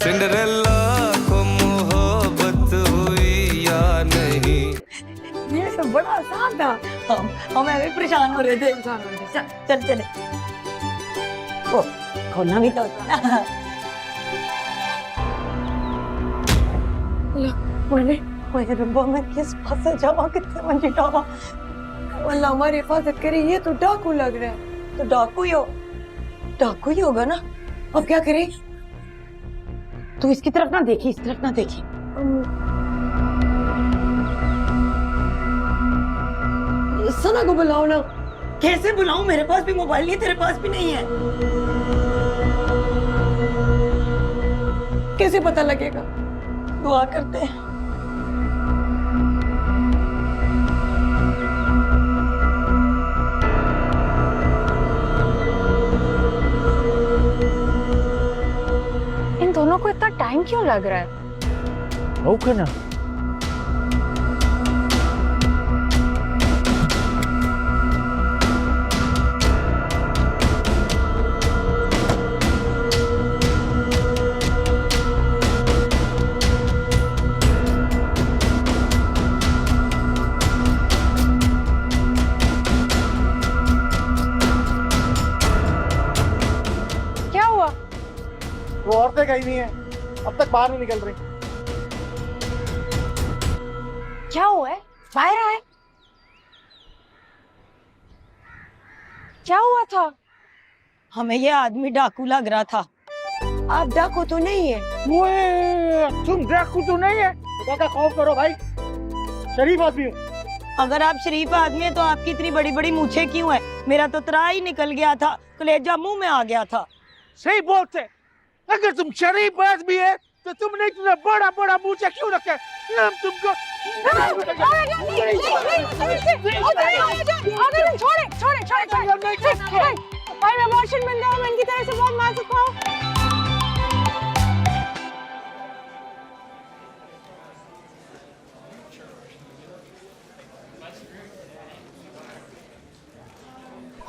Cinderella को मोहब्बत हुई या नहीं? ये सब बड़ा आसान था। हम ऐसे परेशान हो रहे थे। चल चले। ओ खोलना भी तो होता ना। मैंने रब्बा मैं किस फंसे जावा कितने मंजी डावा। अल्लाह हमारी हिफाजत करे। ये तो डाकू लग रहा है। तो डाकू ही होगा ना। अब क्या करें? तू इसकी तरफ ना देखी, इस तरफ ना देखी। सना को बुलाओ ना। कैसे बुलाऊं? मेरे पास भी मोबाइल नहीं है, तेरे पास भी नहीं है। कैसे पता लगेगा? दुआ करते हैं। इन दोनों को इतना टाइम क्यों लग रहा है? ओके ना। क्या हुआ? वो औरतें कहीं नहीं है, अब तक बाहर नहीं निकल रही। क्या हुआ है? बाहर आए। क्या हुआ था? हमें ये आदमी डाकू लग रहा था। आप डाकू तो नहीं है? वो तुम डाकू तो नहीं है? खुदा का खौफ करो भाई, शरीफ आदमी हूँ। अगर आप शरीफ आदमी है तो आपकी इतनी बड़ी बड़ी मूछें क्यों है? मेरा तो तरा ही निकल गया था, कलेजा मुंह में आ गया था। सही बोलते, अगर तुम शरीफ आदमी है तो तुमने इतना बड़ा बड़ा मूछें क्यों रखा? हम तुमको भाई अबॉर्शन बंदा है, मैं इनकी तरह से बहुत मार सकता हूँ।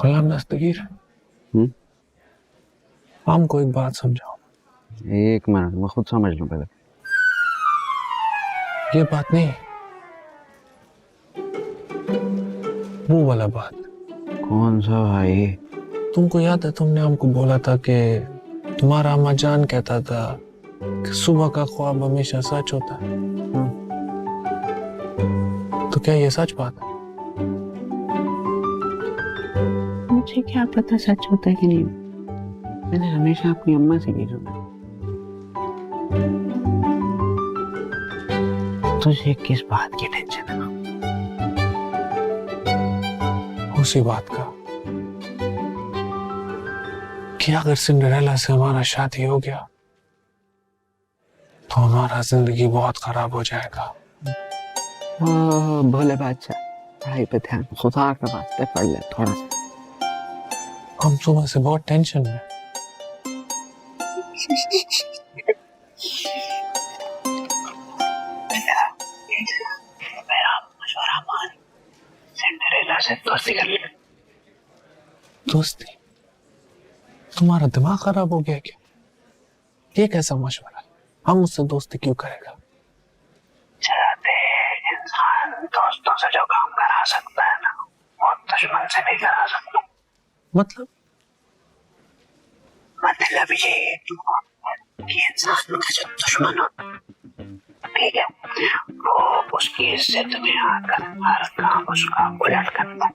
गुलाम दस्तगीर, हमको एक बात समझाओ। एक मिनट, मैं खुद समझ लूं पहले। ये बात नहीं, वो वाला बात। कौन सा भाई? तुमको याद है तुमने हमको बोला था कि तुम्हारा अम्मा जान कहता था कि सुबह का ख्वाब हमेशा सच होता है। तो क्या ये सच बात है? मुझे क्या पता सच होता है कि नहीं। मैंने हमेशा अपनी अम्मा से ये सुना। तुझे किस बात की टेंशन है? उसी बात का कि अगर सिंड्रेला से हमारा शादी हो गया तो हमारा जिंदगी बहुत खराब हो जाएगा। भोले बादशाह, पढ़ाई पे ध्यान, खुदा के वास्ते पढ़ ले थोड़ा सा। हम सुबह से बहुत टेंशन में। मेरा मशवरा मान, सिंड्रेला से दोस्ती कर ले। दोस्ती? तुम्हारा दिमाग खराब हो गया क्या? ये कैसा मशवरा है? हम उससे दोस्ती क्यों करेगा? चाहते इंसान दोस्तों से जो काम करा सकता है ना, वो दुश्मन से भी करा सकता है। मतलब ये कि इंसान का जो दुश्मन हो, ठीक है, वो उसकी इज्जत में आकर हर काम उसका उलट करता है।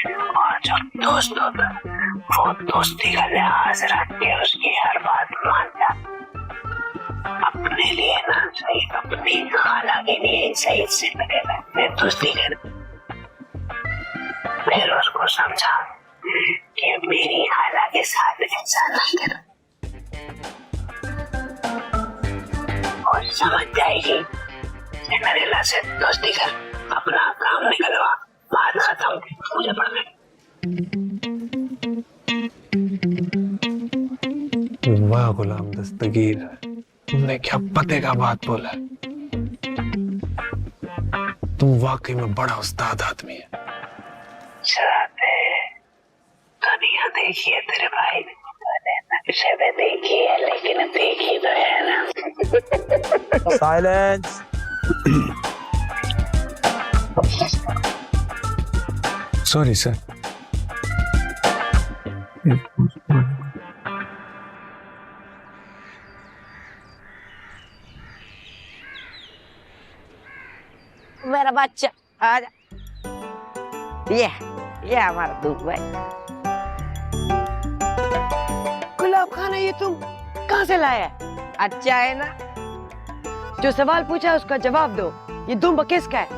और जो दोस्त होता है वो दोस्ती का लिहाज रख के उसकी हर बात मान जाता। अपने लिए ना सही, अपनी खाला के लिए सही से लगे दोस्ती कर। फिर उसको समझा कि मेरी खाला के साथ ऐसा नहीं कर, और समझ जाएगी। सिंड्रेला से दोस्ती कर, अपना काम निकलवा, बात खत्म, मुझे पढ़ना। वाह गुलाम दस्तगीर, तुमने क्या पते का बात बोला। तुम वाकई में बड़ा उस्ताद आदमी है। दुनिया देखी है तेरे भाई ने, नक्शे पे देखी है, लेकिन देखी तो है ना साइलेंस। Sorry sir. मेरा बच्चा आजा। ये हमारा दूध भाई। गुलाब खाना ये तुम कहाँ से लाया है? अच्छा है ना? जो सवाल पूछा उसका जवाब दो। ये दुम्बा किसका है?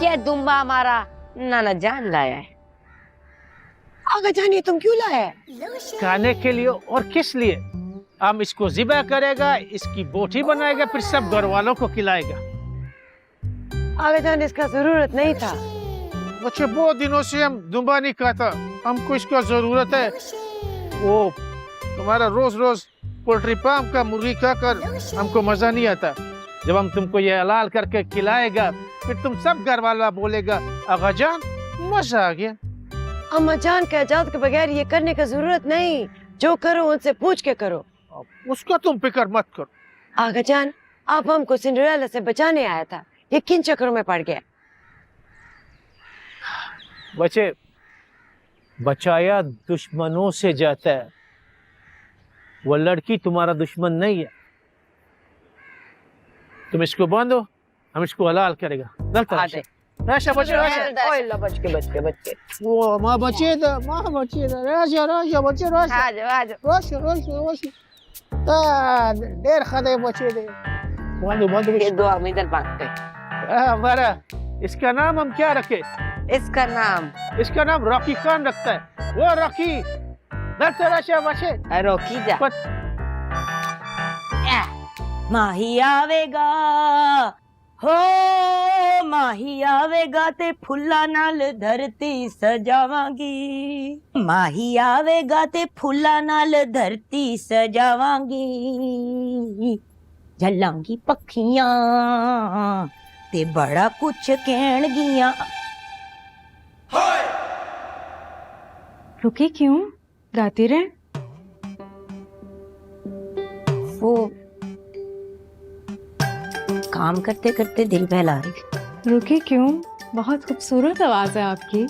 ये दुम्बा हमारा नाना जान लाया है। आगा जानिए तुम क्यों लाया है? खाने के लिए और किस लिए? हम इसको ज़िबा करेगा, इसकी बोटी बनाएगा, फिर सब घर वालों को खिलाएगा। आगा जान इसका जरूरत नहीं था। बच्चे बहुत दिनों से हम दुम्बा नहीं खाता, हमको इसका जरूरत है। वो तुम्हारा रोज रोज पोल्ट्री फार्म का मुर्गी खाकर हमको मजा नहीं आता। जब हम तुमको ये हलाल करके खिलाएगा, फिर तुम सब घर वाला बोलेगा आगा जान मजा आ गया। अम्मा जान के इजाजत के बगैर ये करने की जरूरत नहीं। जो करो उनसे पूछ के करो। उसका तुम फिक्र मत करो। आगा जान, आप हमको सिंड्रेला से बचाने आया था, ये किन चक्करों में पड़ गया? बच्चे, बचाया दुश्मनों से जाता है। वो लड़की तुम्हारा दुश्मन नहीं है। तुम इसको बांधो, हम इसको हलाल करेगा। आजे। राशा बच्चे, राशा। ओए ला बच के। वो माँ बचे दा, राशा राशा बच्चे राशा। आजा आजा। राशा। देर खादे बचे दे। बांधो। ये दो हम इधर बांधते हैं। हमारा इसका नाम हम क्या रखे? इसका नाम रॉकी खान रखता है। वो रॉकी राशा बचे। रोकी जा। माही आवेगा हो, माही आवेगा ते फुल्ला नाल धरती सजावांगी। माही आवेगा ते फुल्ला नाल धरती सजावांगी। झलांगी पखियां ते बड़ा कुछ कहणगियां। रुकी क्यों? गाती रहे। वो काम करते करते दिल बहला रही। रुकी क्यों? बहुत खूबसूरत आवाज है आपकी।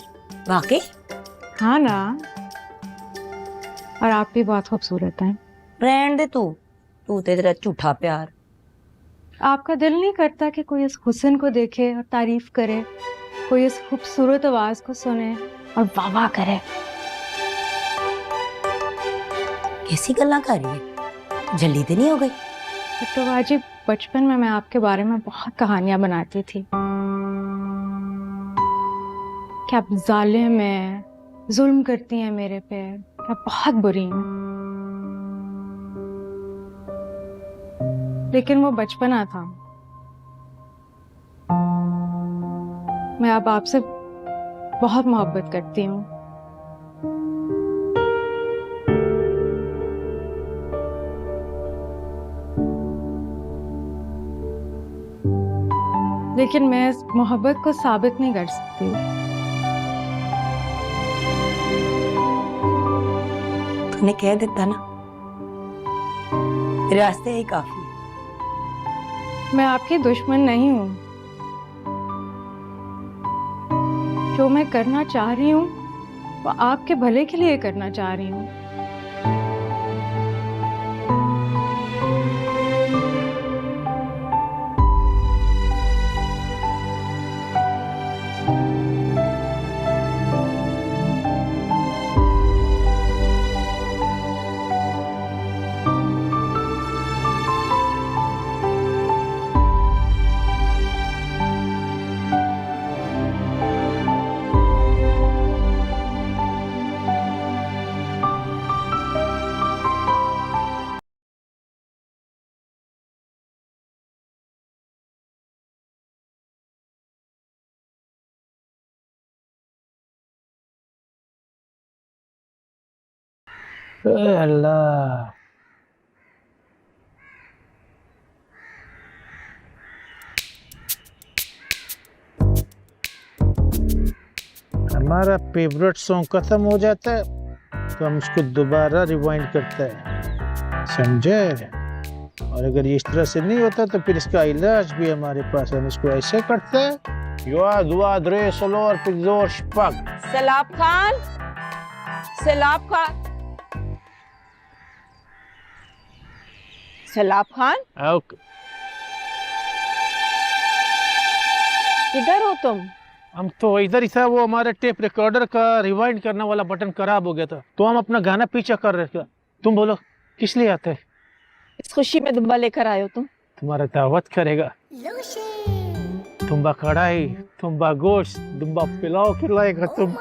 वाकई? हाँ ना, और आप भी बहुत खूबसूरत हैं। रहने दे तू तेरा झूठा प्यार। आपका दिल नहीं करता कि कोई इस हुस्न को देखे और तारीफ करे, कोई इस खूबसूरत आवाज को सुने और वाह वाह करे? कैसी गल्ला कर रही है? जल्दी तो नहीं हो गई? तो बाजी, बचपन में मैं आपके बारे में बहुत कहानियां बनाती थी कि आप जालिम हैं, जुल्म करती हैं मेरे पे, आप बहुत बुरी हैं। लेकिन वो बचपना था। मैं अब आपसे बहुत मोहब्बत करती हूँ। लेकिन मैं इस मोहब्बत को साबित नहीं कर सकती। तूने कह देता ना, रास्ते ही काफी। मैं आपकी दुश्मन नहीं हूँ। जो मैं करना चाह रही हूँ वो आपके भले के लिए करना चाह रही हूँ। अल्लाह, हमारा फेवरेट सॉन्ग खत्म हो जाता है तो हम इसको दोबारा रिवाइंड करते हैं, समझे? और अगर ये इस तरह से नहीं होता तो फिर इसका इलाज भी हमारे पास है। हम इसको ऐसे करते हैं, युवा दुआ द्रे सलोर पिज़ोर शपक। सैलाब खान, सैलाब खान, सैलाब खान, ओके। किधर हो तुम? हम तो इधर ही था, वो हमारे टेप रिकॉर्डर का रिवाइंड करने वाला बटन खराब हो गया था, तो हम अपना गाना पीछा कर रहे थे। तुम बोलो किस लिए आते? इस खुशी में दुम्बा लेकर आए हो तुम? तुम्हारा दावत करेगा। तुम्बा कढ़ाई, तुम्बा गोश्त, दुम्बा पिलाओ खिलाएगा तुम।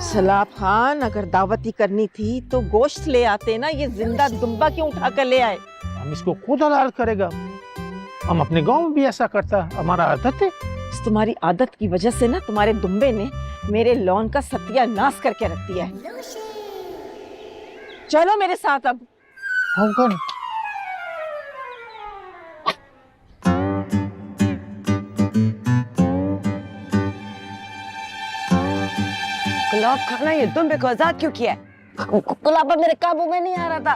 सैलाब खान, अगर दावत ही करनी थी तो गोश्त ले आते ना, ये जिंदा दुम्बा क्यों उठा कर ले आए? हम इसको खुद हलाल करेगा। हम अपने गांव में भी ऐसा करता, हमारा आदत है। इस तुम्हारी आदत की वजह से ना तुम्हारे दुम्बे ने मेरे लॉन का सत्यानाश करके रख दिया है। चलो मेरे साथ अब। हम कौन? गुलाब खाना ये दुम्बे को आजाद क्यों किया है? गुलाबा मेरे काबू में नहीं आ रहा था।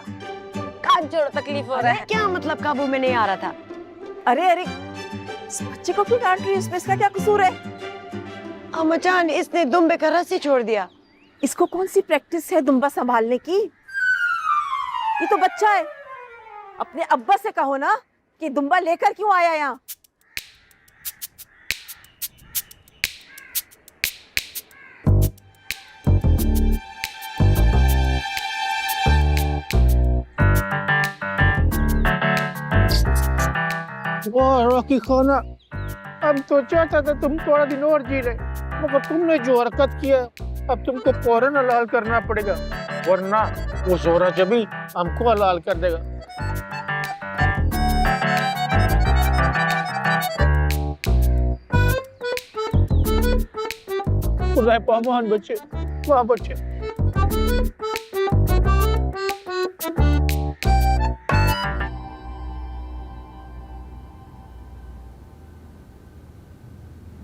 कान जोड़ तकलीफ हो रहा है। क्या मतलब काबू में नहीं आ रहा था? अरे अरे, इस बच्चे को क्यों डांट रही है? इसमें इसका क्या कसूर है? अम्मा जान, इसने दुम्बे का रस्सी छोड़ दिया। इसको कौन सी प्रैक्टिस है दुम्बा संभालने की? ये तो बच्चा है। अपने अब्बा से कहो ना कि दुम्बा लेकर क्यों आया यहाँ। वाह रॉकी खाना, अब तो चाहता था तुम थोड़ा दिन और जी रहे, मगर तुमने जो हरकत किया अब तुमको फौरन हलाल करना पड़ेगा, वरना वो जोरा जबी हमको हलाल कर देगा। खुदा पामान बच्चे, वाह बच्चे।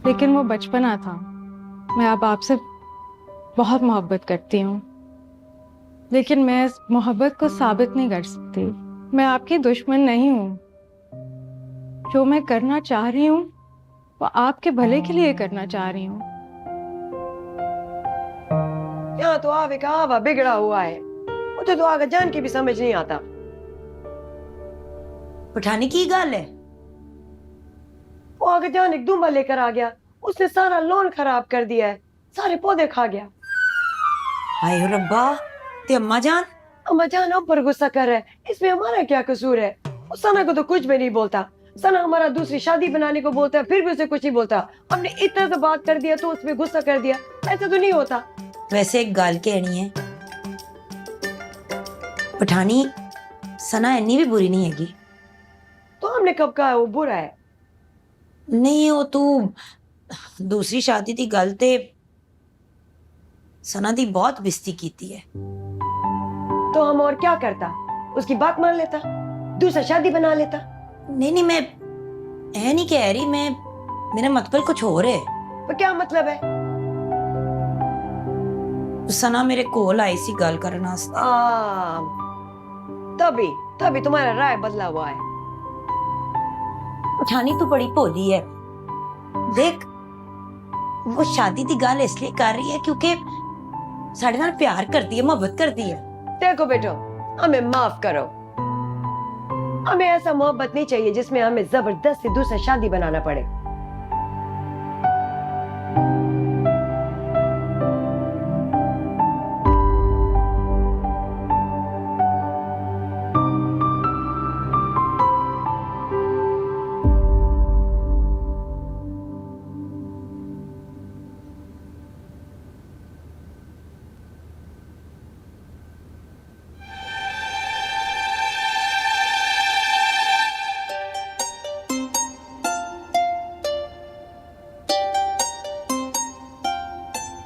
लेकिन वो बचपना था। मैं अब आपसे बहुत मोहब्बत करती हूँ, लेकिन मैं इस मोहब्बत को साबित नहीं कर सकती। मैं आपकी दुश्मन नहीं हूँ। जो मैं करना चाह रही हूँ वो आपके भले के लिए करना चाह रही हूँ। यहाँ तो आवे का आवा बिगड़ा हुआ है, मुझे तो आगे जान के भी समझ नहीं आता। पठानी की गल है। वो आगे जान एक दुम्बा लेकर आ गया, उसने सारा लॉन खराब कर दिया है, सारे पौधे खा गया। हाय रब्बा, ते अम्मा जान? अम्मा जान हम पर गुस्सा कर रहे हैं, इसमें हमारा क्या कसूर है? उस सना को तो कुछ भी नहीं बोलता। सना हमारा दूसरी शादी बनाने को बोलता है, फिर भी उसे कुछ नहीं बोलता। हमने इतना तो बात कर दिया तो उसमें गुस्सा कर दिया, ऐसा तो नहीं होता। वैसे एक गल कहनी है, पठानी सना इन्नी भी बुरी नहीं हैगी। तो हमने कब कहा वो बुरा है? नहीं, वो तू दूसरी शादी दी गल ते सना दी बहुत बेइज्जती कीती है। तो हम और क्या करता? उसकी बात मान लेता, दूसरा शादी बना लेता। नहीं नहीं, मैं ऐ नहीं कह रही, मैं मेरा मतलब कुछ और है। तो क्या मतलब है? सना मेरे कोल आई सी गल करने वास्ते। तभी तभी तुम्हारा राय बदला हुआ है। पठानी तू बड़ी भोली है। देख, वो शादी दी गल इसलिए कर रही है क्योंकि साढ़े नाल प्यार करती है, मोहब्बत करती है। देखो बेटो, हमें माफ करो। हमें ऐसा मोहब्बत नहीं चाहिए जिसमें हमें जबरदस्ती दूसरा शादी बनाना पड़े।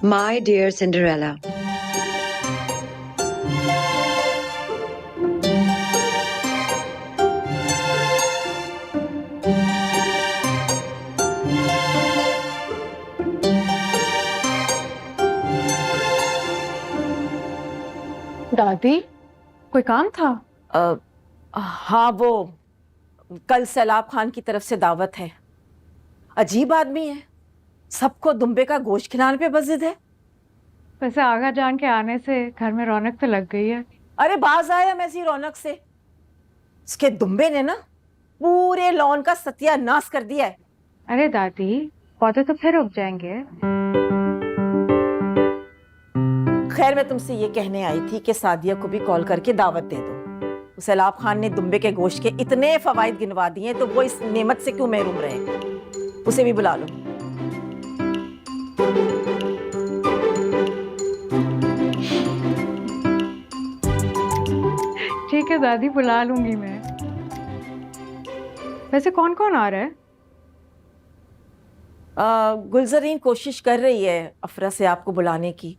My dear Cinderella, दादी, कोई काम था? हाँ, वो कल सैलाब खान की तरफ से दावत है। अजीब आदमी है, सबको दुम्बे का गोश्त खिलाने पे बस जिद है। वैसे आगा जान के आने से घर में रौनक तो लग गई है। अरे बाज आया हम ऐसी रौनक से। इसके दुम्बे ने ना पूरे लॉन का सत्यानाश कर दिया है। अरे दादी, पौधे तो फिर उग जाएंगे। खैर मैं तुमसे ये कहने आई थी कि सादिया को भी कॉल करके दावत दे दो। सैलाब खान ने दुम्बे के गोश्त के इतने फवाइद गिनवा दिए, तो वो इस नेमत से क्यों महरूम रहे। उसे भी बुला लो। ठीक है दादी, बुला लूंगी मैं। वैसे कौन कौन आ रहा है? गुलजरीन कोशिश कर रही है अफरा से आपको बुलाने की,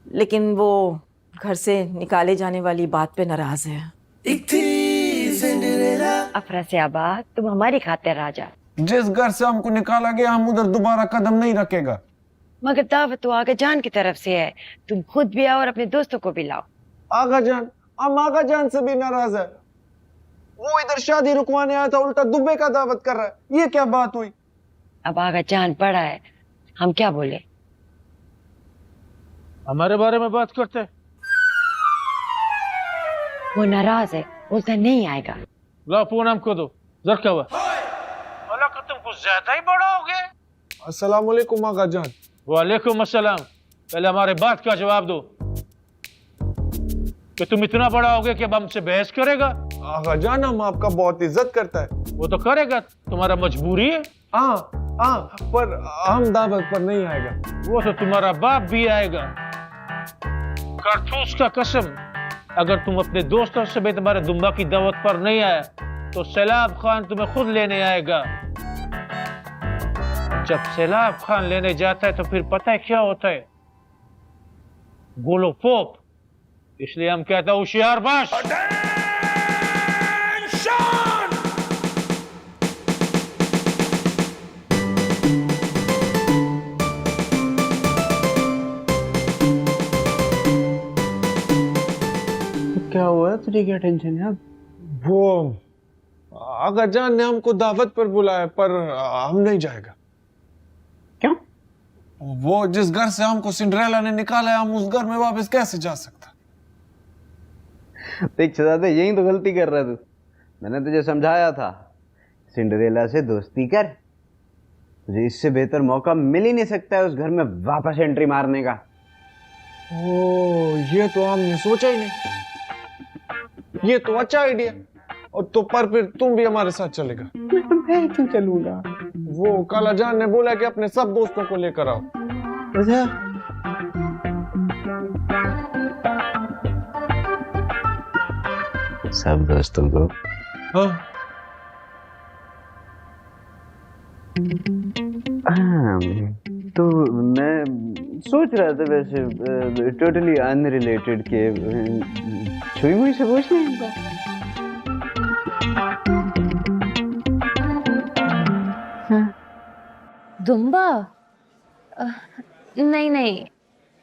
लेकिन वो घर से निकाले जाने वाली बात पे नाराज है। अफरा से आबाद, तुम हमारी खातिर राजा। जिस घर से हमको निकाला गया हम उधर दोबारा कदम नहीं रखेगा। मगर दावत तो आगा जान की तरफ से है, तुम खुद भी आओ और अपने दोस्तों को भी लाओ। आगा जान, हम आगा जान से भी नाराज है। वो इधर शादी रुकवाने आया था, उल्टा दुबे का दावत कर रहा है। ये क्या बात हुई? अब आगा जान पड़ा है, हम क्या बोले? हमारे बारे में बात करते हैं। वो नाराज है, बोलता नहीं आएगा। ला फोन हमको दो। जर क्या हुआ? अल्लाह का तुम कुछ ज्यादा ही बड़ा हो गए। अस्सलाम वालेकुम आगा जान। वालेकुम अस्सलाम। पहले हमारे बात का जवाब दो कि तुम इतना बड़ा हो गया कि अब हमसे बहस करेगा? आगा जान, हम आपका बहुत इज्जत करता है। वो तो करेगा, तुम्हारा मजबूरी है। हाँ, पर हम दावत पर नहीं आएगा। वो तो तुम्हारा बाप भी आएगा। कारतूस का कसम, अगर तुम अपने दोस्तों से भी तुम्हारे दुम्बा की दावत पर नहीं आया तो सैलाब खान तुम्हें खुद लेने आएगा। जब सैलाब खान लेने जाता है तो फिर पता है क्या होता है? गोलो पोप। इसलिए हम कहते हैं होशियार बाश। क्या हुआ? तुझे क्या टेंशन है? वो आगा जान ने हमको दावत पर बुलाया, पर हम नहीं जाएगा। क्यों? वो जिस घर से हमको सिंड्रेला ने निकाला है, हम उस घर में वापस कैसे जा सकता? देख शहजादे, यही तो गलती कर रहा तू। मैंने तुझे समझाया था, सिंड्रेला से दोस्ती कर। तुझे इससे बेहतर मौका मिल ही नहीं सकता है उस घर में वापस एंट्री मारने का। ओ, ये तो हमने सोचा ही नहीं। ये तो अच्छा आइडिया। और तो पर फिर तुम भी हमारे साथ चलेगा? मैं क्यों चलूंगा? वो काला जान ने बोला कि अपने सब दोस्तों को लेकर आओ। अच्छा, सब दोस्तों को? हाँ, तो मैं सोच रहा था वैसे टोटली अनरिलेटेड के छुई मुई से पूछ लें इनको। दुम्बा? नहीं नहीं,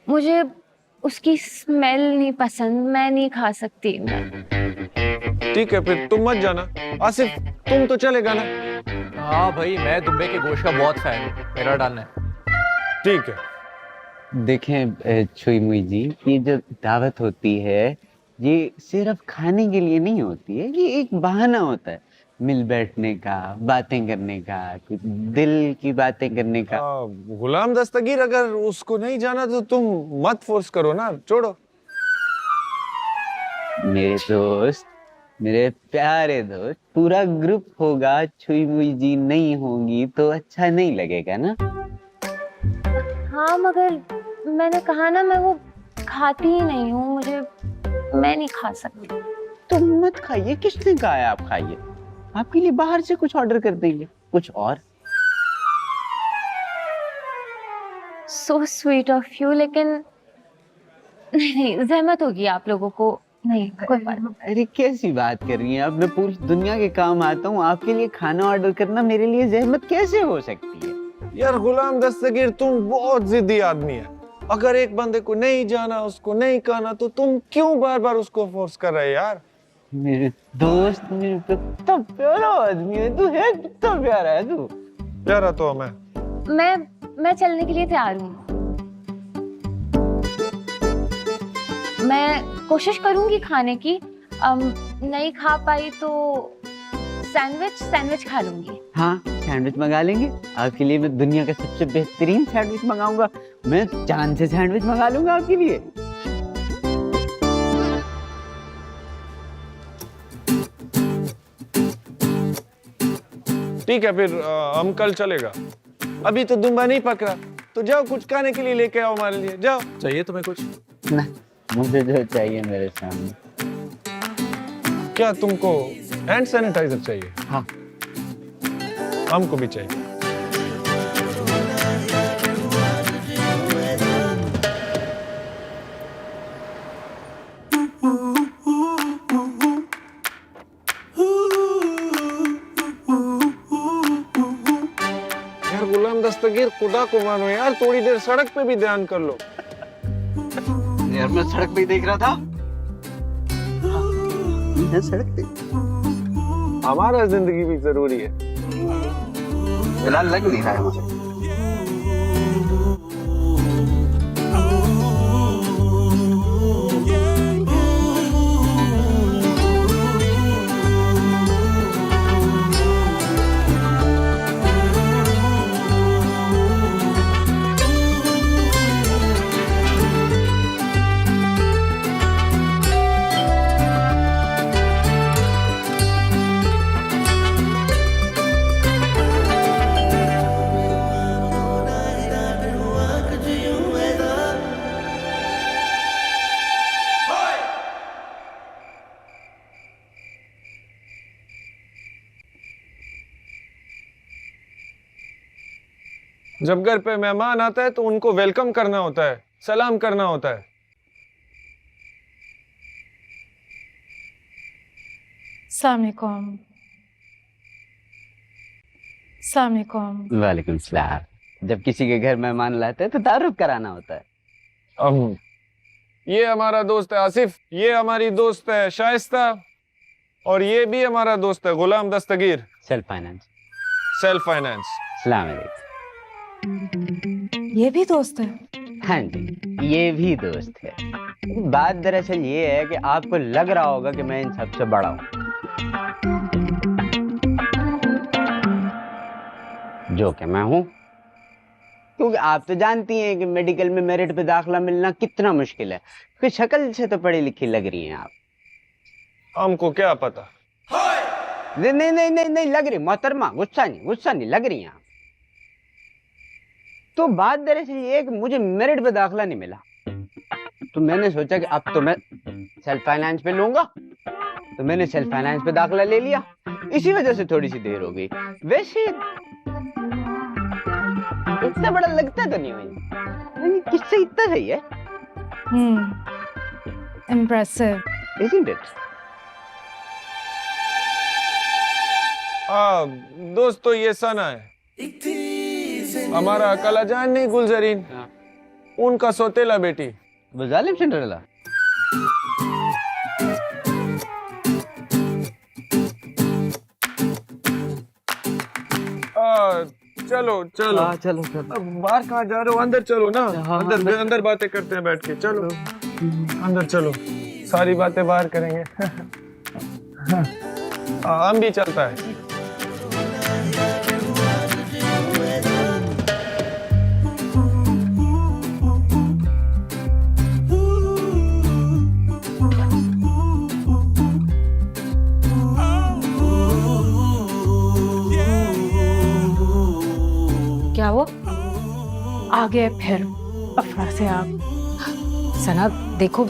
मुझे उसकी स्मेल नहीं पसंद, मैं नहीं खा सकती। ठीक है, फिर तुम मत जाना। आसिफ, तुम तो चलेगा ना? हाँ भाई, मैं दुम्बे के गोश्त का बहुत फैन हूँ, मेरा डालना है। ठीक है। देखें छुई मुई जी, ये जो दावत होती है ये सिर्फ खाने के लिए नहीं होती है, ये एक बहाना होता है मिल बैठने का, बातें करने का, कुछ दिल की बातें करने का। गुलाम दस्तगीर, अगर उसको नहीं जाना तो तुम मत फोर्स करो ना, छोड़ो। मेरे दोस्त, मेरे प्यारे दोस्त, पूरा ग्रुप होगा, छुई मुई जी नहीं होंगी तो अच्छा नहीं लगेगा ना। हाँ मगर मैंने कहा ना, मैं वो खाती ही नहीं हूँ, मैं नहीं खा सकती। तो मत खाइए, किसने कहा है आप खाइए? आपके लिए बाहर से कुछ ऑर्डर कर देंगे, कुछ और। सो स्वीट ऑफ यू, लेकिन नहीं, जहमत होगी आप लोगों को। नहीं, कोई बात नहीं। अरे कैसी बात कर रही हैं आप? मैं पूरी दुनिया के काम आता हूँ, आपके लिए खाना ऑर्डर करना मेरे लिए जहमत कैसे हो सकती है? यार गुलाम दस्तगीर, तुम बहुत जिद्दी आदमी है। अगर एक बंदे को नहीं जाना, उसको नहीं कहना, तो तुम क्यों बार बार उसको फोर्स कर रहे यार? मेरे दोस्त, मेरे पे कितना प्यारा आदमी है तू, है कितना प्यारा है तू। प्यारा तो मैं। मैं चलने के लिए तैयार हूँ। मैं कोशिश करूंगी खाने की। नहीं खा पाई तो सैंडविच खा लूंगी। हाँ, सैंडविच मंगा लेंगे आपके लिए। मैं दुनिया का सबसे बेहतरीन सैंडविच मंगाऊंगा। मैं चांद से सैंडविच मंगा लूंगा आपके लिए। ठीक है, फिर हम कल चलेगा। अभी तो दुम्बा नहीं पकड़ा, तो जाओ कुछ खाने के लिए लेके आओ हमारे लिए, जाओ। चाहिए तुम्हें कुछ? ना, मुझे जो चाहिए मेरे सामने। क्या तुमको हैंड सैनिटाइजर चाहिए? हाँ, हमको भी चाहिए। यार गुलाम दस्तगीर, खुदा को मानो यार, थोड़ी देर सड़क पे भी ध्यान कर लो। यार मैं सड़क पे ही देख रहा था। मैं सड़क पे। हमारा जिंदगी भी जरूरी है। फिलहाल लग नहीं रहा है मुझे। जब घर पे मेहमान आता है तो उनको वेलकम करना होता है, सलाम करना होता है। अस्सलामुअलैकुम। वालेकुम सलाम। जब किसी के घर मेहमान लाते हैं तो तारुफ कराना होता है। ये हमारा दोस्त है आसिफ, ये हमारी दोस्त है शाइस्ता, और ये भी हमारा दोस्त है Ghulam Dastagir. Self finance. Self finance. सलाम अलैकुम। ये भी दोस्त है? हाँ जी, ये भी दोस्त है। बात दरअसल ये है कि आपको लग रहा होगा कि मैं इन सबसे बड़ा हूँ, जो कि मैं हूँ। क्योंकि आप तो जानती हैं कि मेडिकल में मेरिट पे दाखिला मिलना कितना मुश्किल है। क्योंकि शक्ल से तो पढ़ी लिखी लग रही हैं आप। हमको क्या पता। नहीं नहीं नहीं नहीं नहीं लग रही मोहतरमा, गुस्सा नहीं लग रही हैं आप। तो बात दरअसल ये है कि मुझे मेरिट पे दाखिला नहीं मिला, तो मैंने सोचा कि अब तो मैं सेल्फ फाइनेंस पे लूंगा, तो मैंने सेल्फ फाइनेंस पे दाखिला ले लिया। इसी वजह से थोड़ी सी देर हो गई। वैसे इतना बड़ा लगता तो नहीं हुई, किससे इतना सही है। Impressive, isn't it? दोस्तों ये सना है, हमारा कलाजान नहीं गुलजरीन, उनका सोतेला बेटी। वो जालिम सिंड्रेला। चलो चलो चलो बाहर कहाँ जा रहे हो, अंदर चलो ना। अंदर बातें करते हैं बैठ के, चलो अंदर चलो, सारी बातें बाहर करेंगे। हम भी चलता है। क्या वो आ गए फिर अफरा से आप? सना देखो,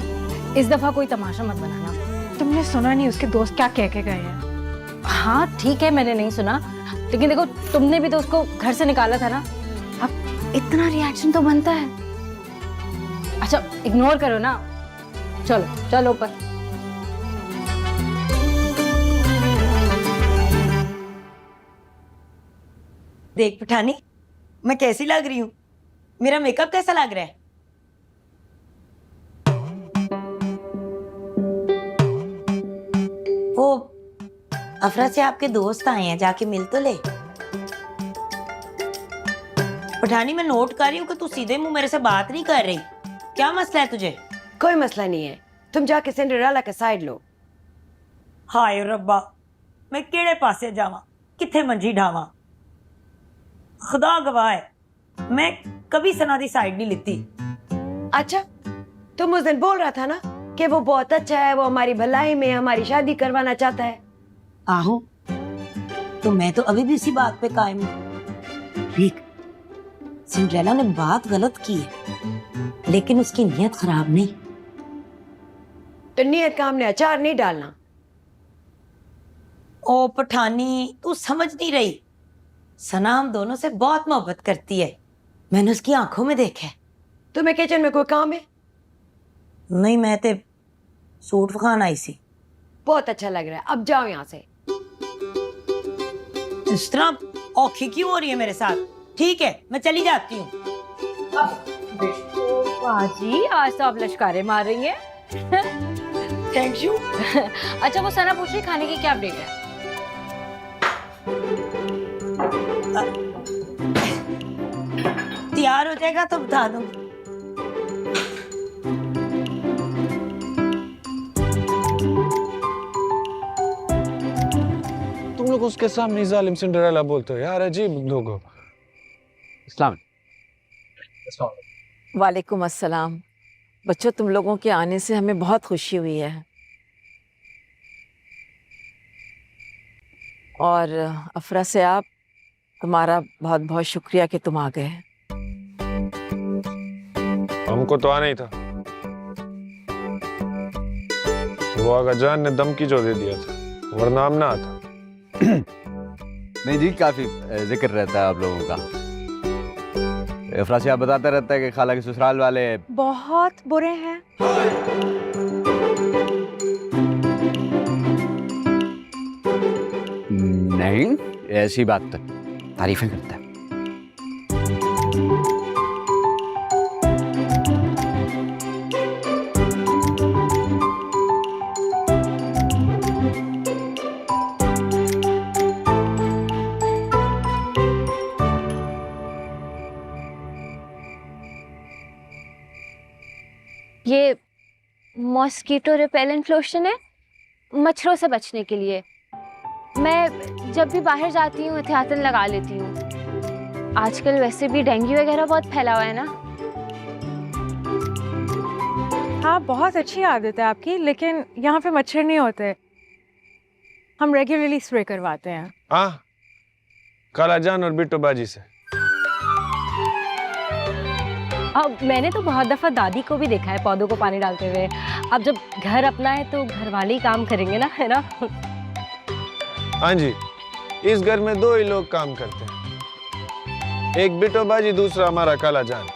इस दफा कोई तमाशा मत बनाना। तुमने सुना नहीं उसके दोस्त क्या कह के गए हैं? हाँ ठीक है, मैंने नहीं सुना, लेकिन देखो तुमने भी तो उसको घर से निकाला था ना, अब इतना रिएक्शन तो बनता है। अच्छा इग्नोर करो ना, चलो चलो ऊपर। देख पठानी, मैं कैसी लग रही हूँ? मेरा मेकअप कैसा लग रहा है? वो अफरा से आपके दोस्त आए हैं, जाके मिल तो ले। पठानी, मैं नोट कर रही हूँ कि तू सीधे मुंह मेरे से बात नहीं कर रही। क्या मसला है तुझे? कोई मसला नहीं है, तुम जाके सिंड्रेला का साइड लो। हाय रब्बा, मैं केड़े पासे जावा, किथे मंजी ढावा। खुदा गवाह है, मैं कभी सना दी साइड नहीं लेती। अच्छा, तुम उस दिन बोल रहा था ना कि वो बहुत अच्छा है, वो हमारी भलाई में हमारी शादी करवाना चाहता है। आहो, तो मैं तो अभी भी इसी बात पे कायम हूँ। देख, सिंड्रेला ने बात गलत की है, लेकिन उसकी नीयत खराब नहीं। तो नीयत का हमने अचार नहीं डालना। ओ पठानी, तू समझ नहीं रही। सना हम दोनों से बहुत मोहब्बत करती है, मैंने उसकी आंखों में देखा है। तुम्हें किचन में कोई काम है? नहीं, मैं ते सूट खान आई सी। बहुत अच्छा लग रहा है, अब जाओ यहाँ से। इस तरह औखी क्यों हो रही है मेरे साथ? ठीक है, मैं चली जाती हूँ। बाजी, आज तो आप लश्कारे मार रही हैं। Thank you. अच्छा, वो सना पूछ रही खाने की क्या अपडेट है? तैयार हो जाएगा तो बता दूँ। तुम लोग उसके सामने जालिम सिंड्रेला बोलते हो यार, अजीब लोग हो। इस्लाम। वालेकुम अस्सलाम। बच्चों, तुम लोगों के आने से हमें बहुत खुशी हुई है। और अफरा से आप, तुम्हारा बहुत बहुत शुक्रिया कि तुम आ गए। हमको तो आना ही था, वो आगा जान ने धमकी जो दे दिया था, वरना हम ना आता। नहीं जी, काफी जिक्र रहता है आप लोगों का। अफरा से आप बताता रहता है कि खाला के ससुराल वाले बहुत बुरे हैं। नहीं, ऐसी बात तो तारीफें करता है। ये मॉस्किटो रिपेलेंट लोशन है, मच्छरों से बचने के लिए। मैं जब भी बाहर जाती हूँ एहतियातन लगा लेती हूँ। आजकल वैसे भी डेंगू वगैरह बहुत फैला हुआ है ना। हाँ, बहुत अच्छी आदत है आपकी, लेकिन यहाँ पे मच्छर नहीं होते। हम रेगुलरली स्प्रे करवाते हैं। हाँ, काला जान और बिट्टू बाजी से। अब मैंने तो बहुत दफा दादी को भी देखा है पौधों को पानी डालते हुए। अब जब घर अपना है तो घर वाले ही काम करेंगे ना, है ना? हाँ जी, इस घर में दो ही लोग काम करते हैं, एक बिट्टू बाजी, दूसरा हमारा काला जान।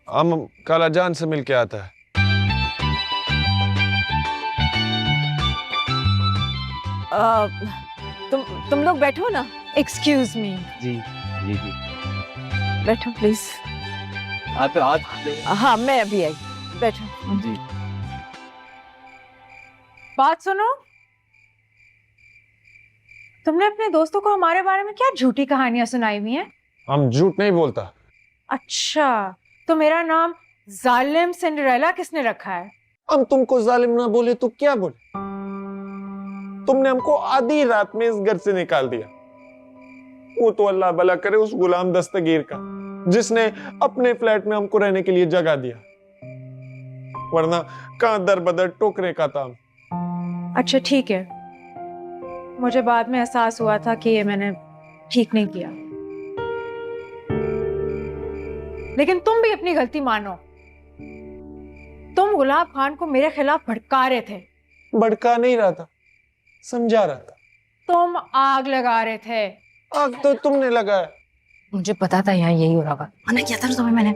हम काला जान से मिलके आता है। तुम लोग बैठो ना। Excuse me. जी जी जी, बैठो प्लीज। आप हाँ, मैं अभी आई, बैठो। जी। बात सुनो, तुमने अपने दोस्तों को हमारे बारे में क्या झूठी कहानियां सुनाई हुई हैं? हम झूठ नहीं बोलता। अच्छा, तो मेरा नाम जालिम सिंड्रेला किसने रखा है? हम तुमको जालिम ना बोले तो क्या बोले? तुमने हमको आधी रात में इस घर से निकाल दिया। वो तो अल्लाह भला करे उस गुलाम दस्तगीर का, जिसने अपने फ्लैट में हमको रहने के लिए जगह दिया, वरना कहां दर बदर टोकरे का था। अच्छा ठीक है, मुझे बाद में एहसास हुआ था कि ये मैंने ठीक नहीं किया, लेकिन तुम भी अपनी गलती मानो। तुम गुलाब खान को मेरे खिलाफ भड़का रहे थे। भड़का नहीं रहा था, समझा रहा था। तुम आग लगा रहे थे। आग तो तुमने लगाया। मुझे पता था यहाँ यही हो रहा होगा, मना किया था तुम्हें मैंने।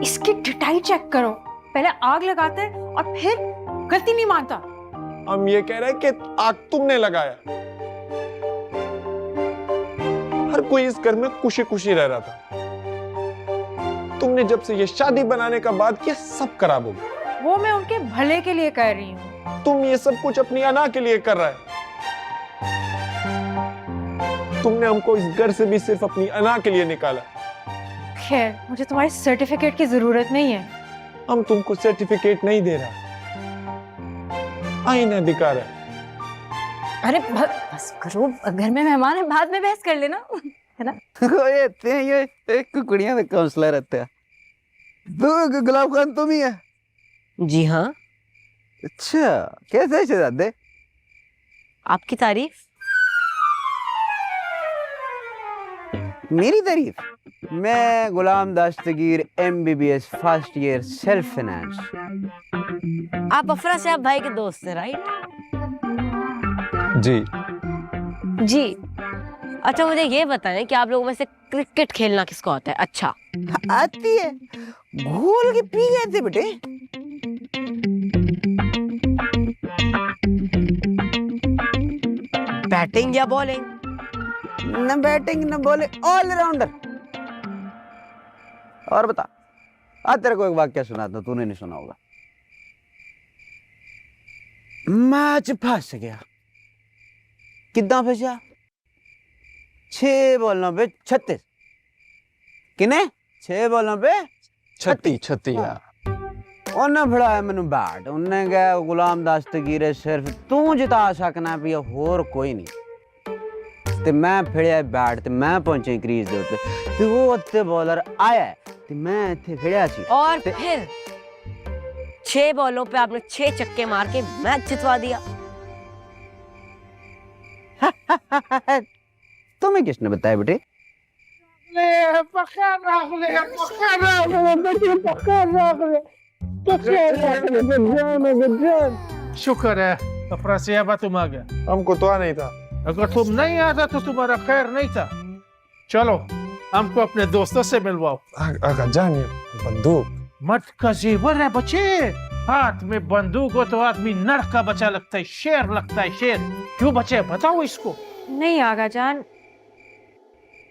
इसकी डिटाई चेक करो, पहले आग लगाते और फिर गलती नहीं मानता। हम ये कह रहे हैं कि आग तुमने लगाया। हर कोई इस घर में खुशी खुशी रह रहा था। तुमने जब से ये शादी बनाने का बात किया, सब खराब हो गया। वो मैं उनके भले के लिए कर रही हूँ। तुम ये सब कुछ अपनी अना के लिए कर रहा है। तुमने हमको इस घर से भी सिर्फ अपनी अना के लिए निकाला। खैर, मुझे तुम्हारी सर्टिफिकेट की जरूरत नहीं है। हम तुमको सर्टिफिकेट नहीं दे रहा, आईना दिखा रहा है। अरे बस करो, घर में मेहमान है, बाद में बहस कर लेना, है ना? ये एक कुड़ियां में काउंसलर रहते हैं। तो गुलाब खान तुम ही है? जी हाँ। अच्छा, कैसे शहजादे? आपकी तारीफ। मेरी तारीफ? मैं गुलाम दस्तगीर MBBS first year self finance. आप अफरा साहब भाई के दोस्त हैं, राइट? जी जी। अच्छा, मुझे ये बताएं कि आप लोगों में से क्रिकेट खेलना किसको आता है? अच्छा, आती है, घोल के पी गए थे बेटे। बैटिंग या बॉलिंग? न बैटिंग न बॉलिंग, ऑलराउंडर। और बता, आज तेरे को एक वाक्य सुनाता हूं, तूने नहीं सुना होगा। मैच फंस गया। कितना फंसा? 6 बॉलों पे 36। किने? 6 बॉलों पे 36 उन्हें फड़ाया मैनू बैट। उन्हें कहा गुलाम दस्तगीर सिर्फ तू जिता सकना भी, होर कोई नहीं। ते मैं फिड़िया बैट ते मैं पहुंचे क्रीज दे उत्ते ते वो उत्ते बॉलर आया ते मैं इत्थे फिड़िया सी। और फिर 6 बॉलों पे आपने 6 छक्के मार के मैच जितवा दिया। तुम्हें किसने बताया बेटे? शुक्र है अफरासियाबा तुम आ गया। हमको तो आ नहीं था। अगर तुम नहीं आता तो तुम्हारा खैर नहीं था। चलो हमको अपने दोस्तों से मिलवाओ। आगा जान, ये बंदूक मत का जेवर है बच्चे। हाथ में बंदूक हो तो आदमी नर का बच्चा लगता है, शेर लगता है, शेर। क्यों बच्चे, बताओ इसको। नहीं आगा जान,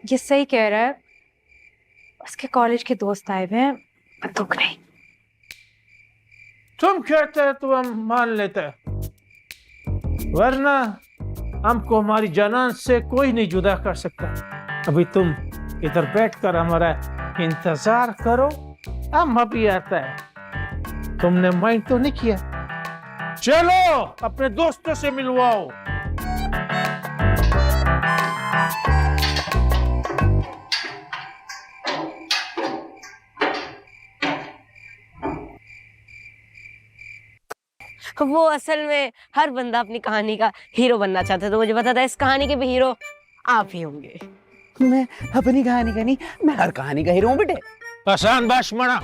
ये सही कह रहा है। उसके कॉलेज के दोस्त आए हुए हैं, बंदूक नहीं। तुम कहते हैं तो हम मान लेते हैं, वरना हमको हमारी जानान से कोई नहीं जुदा कर सकता। अभी तुम इधर बैठकर हमारा इंतजार करो, हम अभी आता है। तुमने माइंड तो नहीं किया? चलो अपने दोस्तों से मिलवाओ। वो असल में हर बंदा अपनी कहानी का हीरो बनना चाहता है, तो मुझे पता था इस कहानी के भी हीरो आप ही होंगे। मैं अपनी कहानी का नहीं, मैं हर कहानी का हीरो हूं बेटे। आसान बाश मना।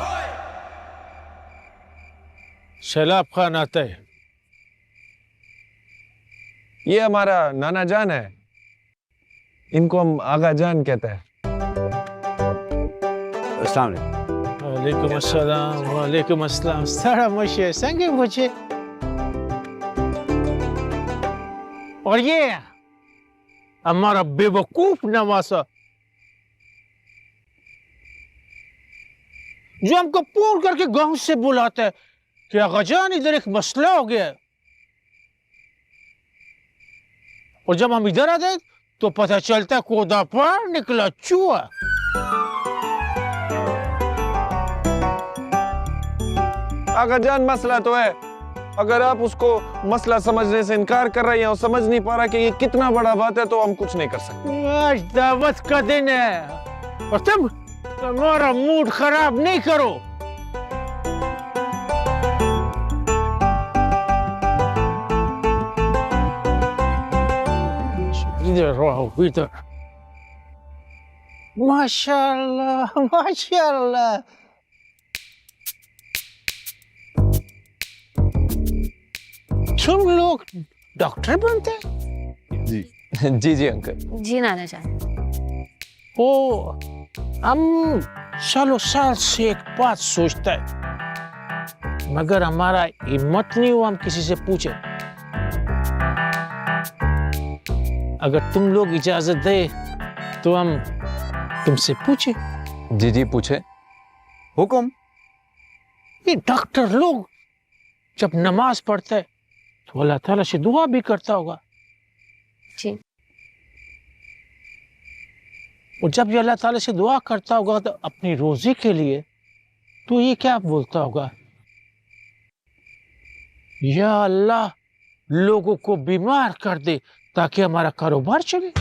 सैलाब खान आता है। ये हमारा नाना जान है, इनको हम आगा जान कहते हैं। अस्सलाम वालेकुम। वालेकुम अस्सलाम। वालेकुम अस्सलाम। सारा मशे संगे मुझे। और ये हमारा बेवकूफ नवासा जो हमको फोन करके गांव से बुलाता है कि आगा जान इधर एक मसला हो गया है। और जब हम इधर आ गए तो पता चलता है कोदा पर निकला चूहा। आगा जान, मसला तो है, अगर आप उसको मसला समझने से इनकार कर रहे हैं और समझ नहीं पा रहा कि ये कितना बड़ा बात है, तो हम कुछ नहीं कर सकते। आज दावत का दिन है और तुम तुम्हारा मूड खराब नहीं करो। इधर रहो, इधर। माशाल्लाह माशाल्लाह। तुम लोग डॉक्टर बनते हैं? जी जी जी अंकल। जी नाना जान। ओ, हम सालों साल से एक बात सोचता है, मगर हमारा हिम्मत नहीं हुआ हम किसी से पूछे। अगर तुम लोग इजाजत दे तो हम तुमसे पूछे। जी जी पूछे। हुक्म। ये डॉक्टर लोग जब नमाज पढ़ते हैं तो अल्लाह ताला से दुआ भी करता होगा। जी। और जब ये अल्लाह ताला से दुआ करता होगा तो अपनी रोजी के लिए तो ये क्या बोलता होगा? या अल्लाह लोगों को बीमार कर दे ताकि हमारा कारोबार चले।